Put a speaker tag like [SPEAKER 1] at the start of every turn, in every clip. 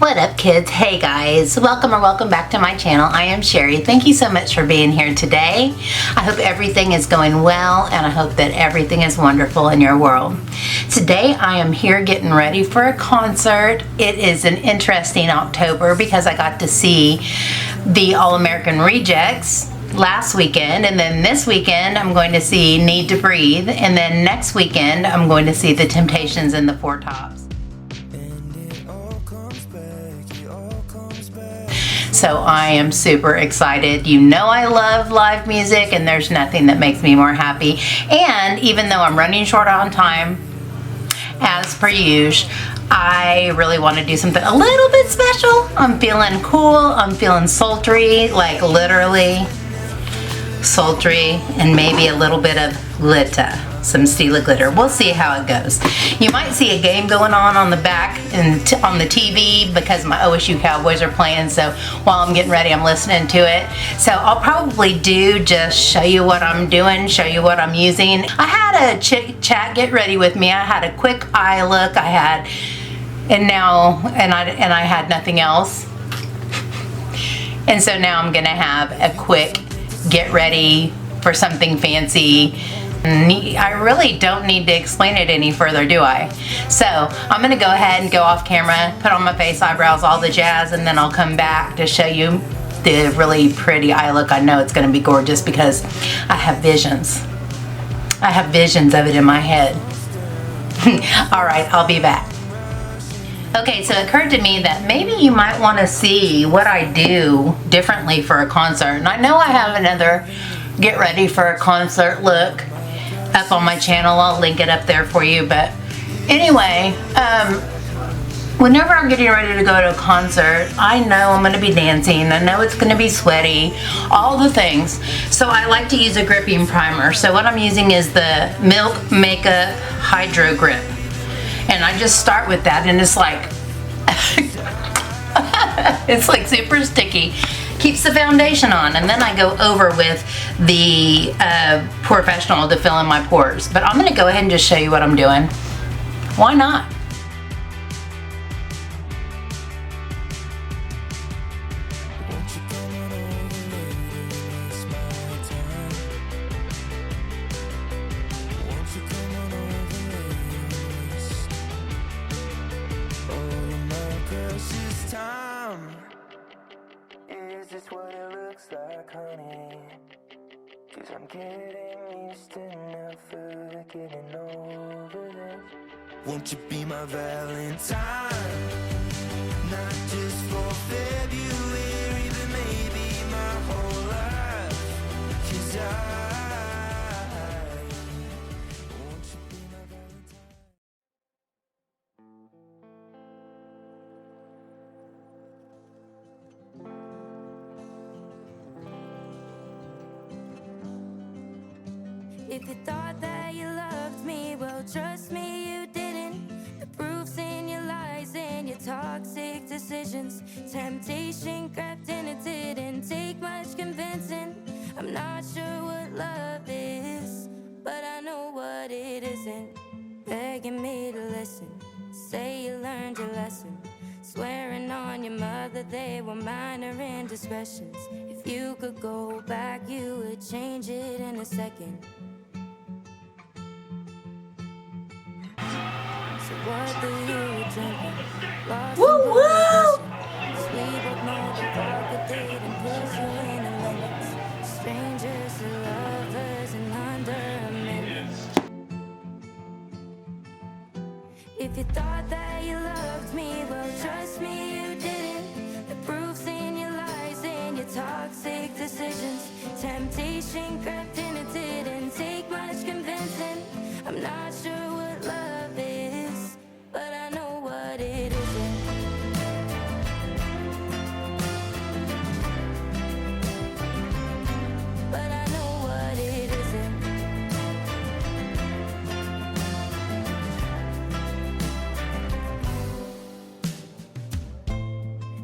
[SPEAKER 1] What up, kids? Hey guys, welcome back to my channel. I am Sherri. Thank you so much for being here today. I hope everything is going well and I hope that everything is wonderful in your world. Today I am here getting ready for a concert. It is an interesting October because I got to see the All-American Rejects last weekend, and then this weekend I'm going to see Need to Breathe, and then next weekend I'm going to see the Temptations and the Four Tops. So I am super excited. You know I love live music and there's nothing that makes me more happy. And even though I'm running short on time, as per usual, I really want to do something a little bit special. I'm feeling cool, I'm feeling sultry, like literally sultry, and maybe a little bit of glitter, some Stila glitter. We'll see how it goes. You might see a game going on the back and on the TV because my OSU Cowboys are playing, so while I'm getting ready I'm listening to it. So I'll probably just show you what I'm doing, show you what I'm using. I had a chit chat get ready with me. I had a quick eye look, I had nothing else. And so now I'm gonna have a quick get ready for something fancy. I really don't need to explain it any further, do I? So I'm gonna go ahead and go off camera, put on my face, eyebrows, all the jazz, and then I'll come back to show you the really pretty eye look. I know it's gonna be gorgeous because I have visions. I have visions of it in my head. All right, I'll be back. Okay, so it occurred to me that maybe you might want to see what I do differently for a concert. And I know I have another get ready for a concert look up on my channel. I'll link it up there for you. But anyway, whenever I'm getting ready to go to a concert, I know I'm going to be dancing. I know it's going to be sweaty, all the things. So I like to use a gripping primer. So what I'm using is the Milk Makeup Hydro Grip. And I just start with that, and it's like, it's like super sticky. Keeps the foundation on, and then I go over with the Professional to fill in my pores. But I'm gonna go ahead and just show you what I'm doing. Why not?
[SPEAKER 2] Is this what it looks like, honey? 'Cause I'm getting used to never getting over this. Won't you be my Valentine? Not just for February, but maybe my whole life. 'Cause won't you be my Valentine?
[SPEAKER 3] If you thought that you loved me, well, trust me, you didn't. The proof's in your lies and your toxic decisions. Temptation crept in, it didn't take much convincing. I'm not sure what love is, but I know what it isn't. Begging me to listen, say you learned your lesson. Swearing on your mother they were minor indiscretions. If you could go back, you would change it in a second. So what do you drinking? Lost
[SPEAKER 1] Woo woo!
[SPEAKER 3] we both know the vodka didn't push you in the limits. Strangers to lovers and under a minute. If you thought that you loved me, well, trust me, you didn't. The proof's in your lies and your toxic decisions. Temptation crept in, it didn't take much convincing. I'm not sure what love is, but I know what it isn't. But I know what it isn't.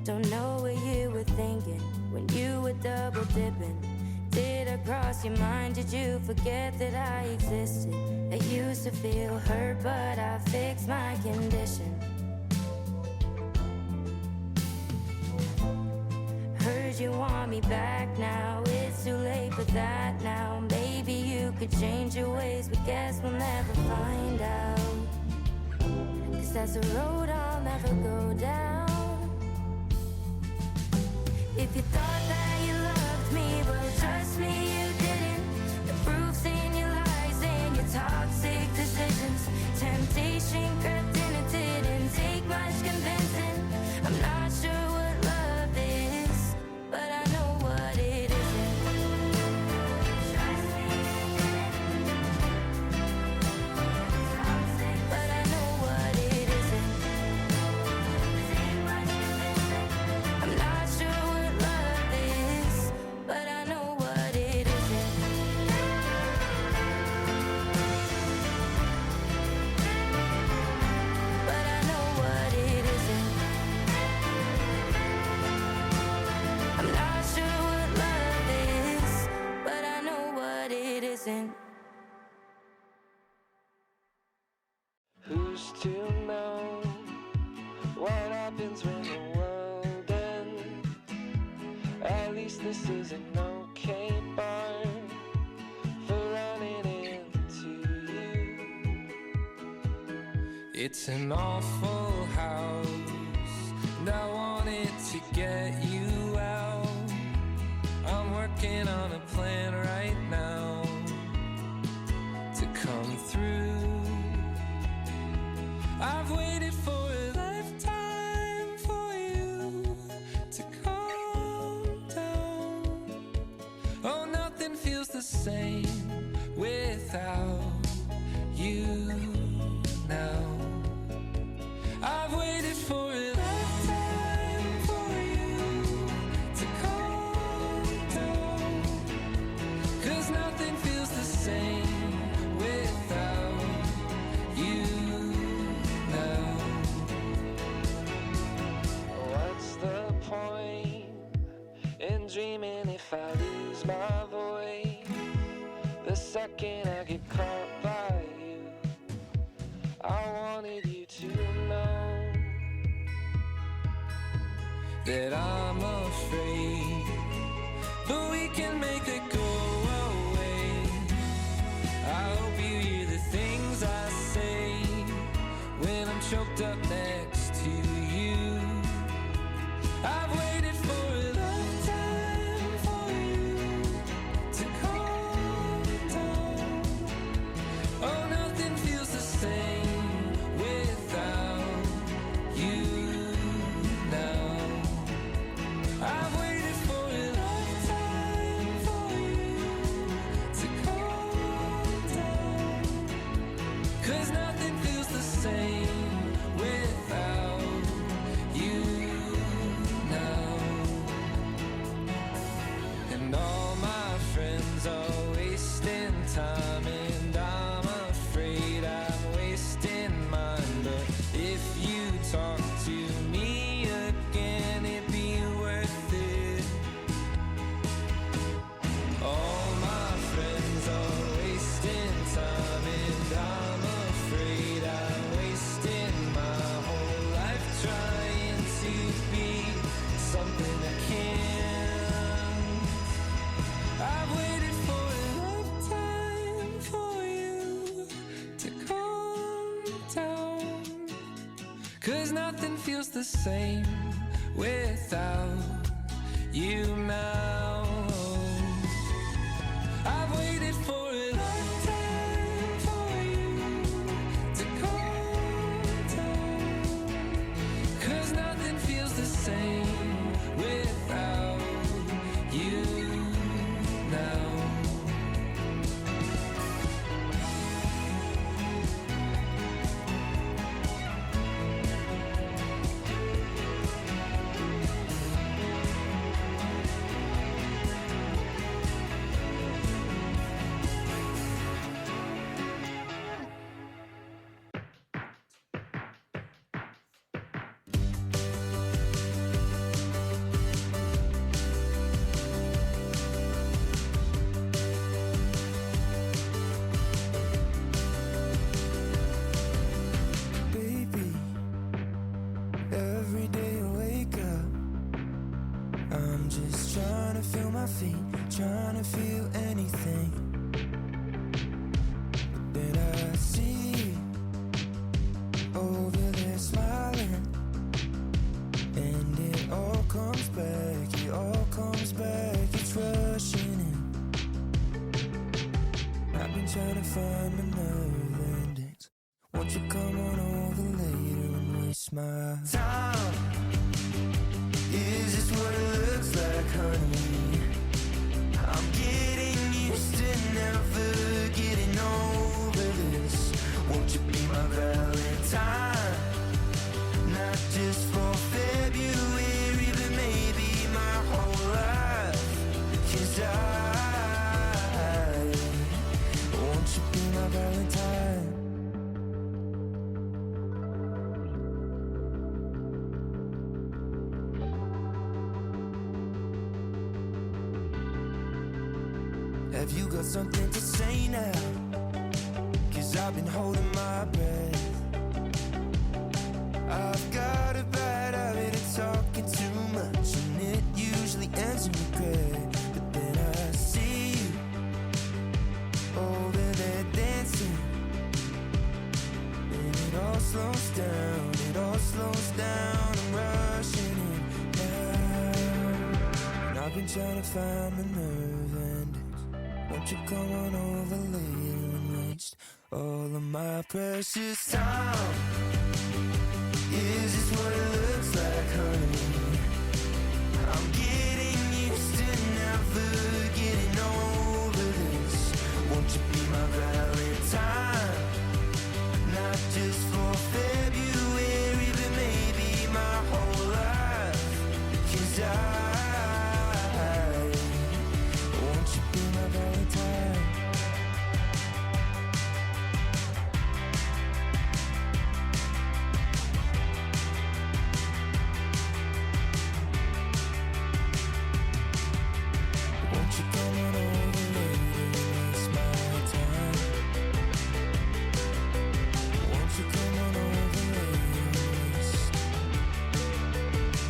[SPEAKER 3] Don't know what you were thinking when you were double dipping. Did I cross your mind? Did you forget that I existed? I used to feel hurt, but I fixed my condition. 'cause you want me back now. It's too late for that now. Maybe you could change your ways, but guess we'll never find out. 'Cause that's a road I'll never go down. If you thought that you loved me, well trust me you didn't. The proof's in your lies and your toxic decisions. Temptation crept in, it didn't take much convincing. I'm not sure what love is, but I know what it isn't. Trust me you didn't. Toxic, but I know what it isn't. Take much convincing. I'm not sure what love is, but I know what it isn't. But I know what it isn't. I'm not sure what love is, but I know what it isn't.
[SPEAKER 2] Who's to know what happens when the world ends? At least this is an okay bar for running into you. It's an awful house, and I wanted to get you out. I'm working on a plan right now to come through. I've waited for a lifetime for you to calm down. Oh, nothing feels the same without you now. I've waited for a lifetime for you to calm down. 'Cause nothing feels the same without you now. What's the point in dreaming if I lose my voice? The second I get caught by you, I wanted you to know that I'm afraid, but we can make it go away. I hope you hear the things I say when I'm choked up next to you. I've waited for a lifetime for you to calm down. Oh, nothing feels the same without you now. I've waited for a lifetime for you to calm down. 'Cause nothing feels the same without you now. And all my friends are wasting time, and I'm afraid I'm wasting mine. But if you talk to me again, it'd be worth it. All my friends are wasting time, and I'm afraid I'm wasting my whole life trying to be something I can't. I've waited for a lifetime for you to calm down. 'Cause nothing feels the same without you now. I've waited for a lifetime for you to calm down. 'Cause nothing feels the same without you now. my feet, trying to feel anything. But then I see you over there smiling, and it all comes back, it all comes back, it's rushing in. I've been trying to find my nerve endings. Won't you come on over later and waste my time? Is this what it looks like, honey? I'm getting used to never getting over this. Won't you be my Valentine? Not just for February, but maybe my whole life. 'Cause won't you be my Valentine? Have you got something to say now? 'Cause I've been holding my breath. I've got a bad habit of talking too much, and it usually ends in regret. But then I see you over there dancing, and it all slows down, it all slows down. I'm rushing in now, and I've been trying to find the nerve endings. Won't you come on over later and waste all of my precious time? Is this what it looks like, honey? I'm getting used to never getting over this. Won't you be my Valentine? Not just for February, but maybe my whole life. 'Cause won't you be my Valentine? Won't you come on over later and waste my time? Won't you come on over later and waste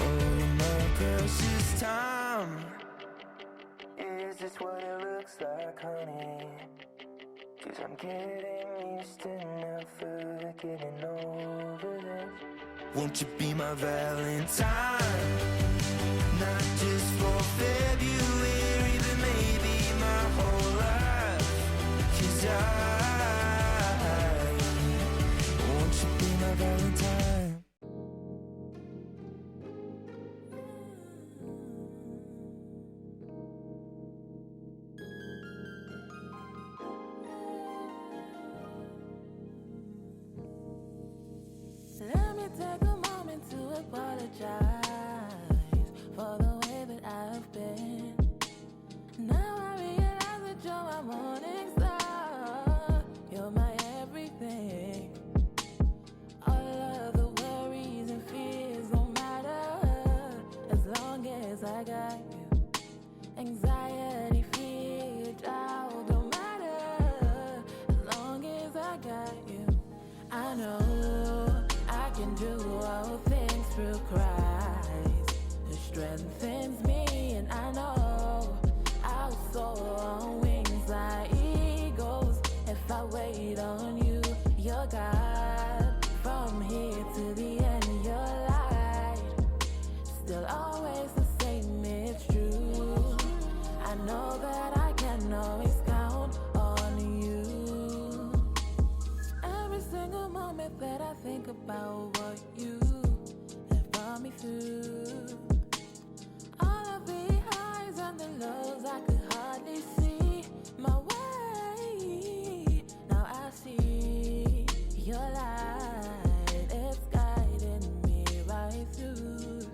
[SPEAKER 2] all of my precious time? Is this what it looks like, honey? 'Cause I'm getting used to never getting over this. Won't you be my Valentine? Not just for February, but maybe my whole life. 'Cause won't you be my Valentine?
[SPEAKER 3] Let me take a moment to apologize for the way that I've been. Now I realize that you're my morning star. You're my everything. All of the worries and fears don't matter as long as I got you. Anxiety, fear, doubt don't matter as long as I got you. I know I can do all things through Christ who strengthens me, and I know I'll soar on wings like eagles if I wait on you. You're God from here to the end. Your light still always the same. It's true. I know that I can always count on you. Every single moment that I think about what you have brought me through, all of the highs and the lows, I could hardly see my way. Now I see your light, it's guiding me right through,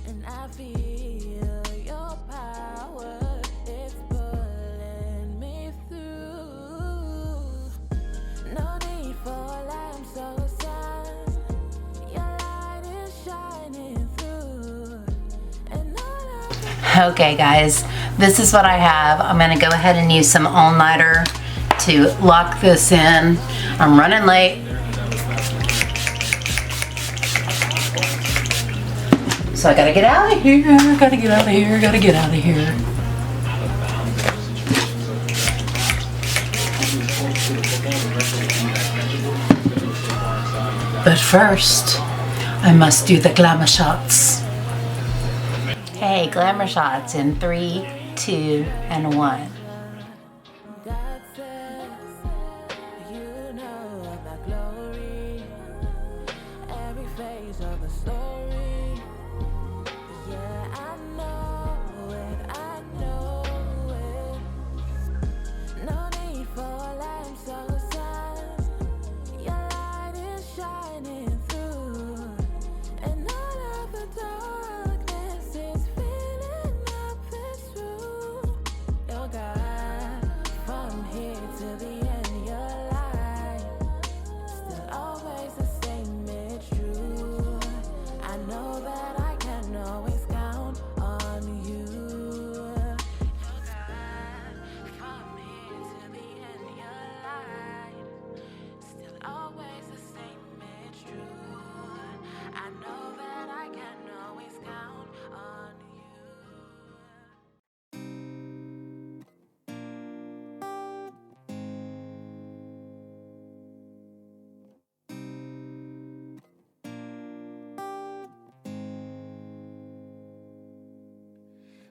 [SPEAKER 3] and I feel your power, it's pulling me through. No need for lamps or sun, your light is shining through. And all of the
[SPEAKER 1] Okay guys, this is what I have. I'm gonna go ahead and use some all-nighter to lock this in. I'm running late. So I gotta get out of here, gotta get out of here, gotta get out of here. But first, I must do the glamour shots. Hey, glamour shots in 3, 2, and 1.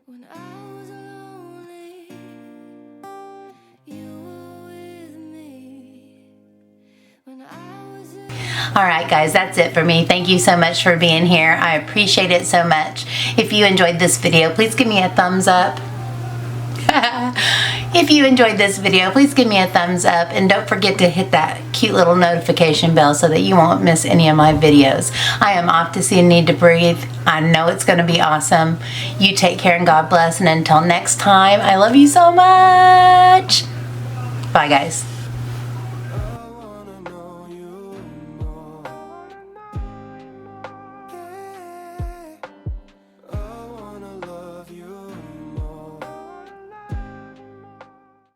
[SPEAKER 3] When I was lonely, you were with me. When I was
[SPEAKER 1] All right, guys, that's it for me. Thank you so much for being here. I appreciate it so much. If you enjoyed this video, please give me a thumbs up. If you enjoyed this video, please give me a thumbs up, and don't forget to hit that cute little notification bell so that you won't miss any of my videos. I am off to see Need to Breathe. I know it's going to be awesome. You take care and God bless, and until next time, I love you so much. Bye, guys.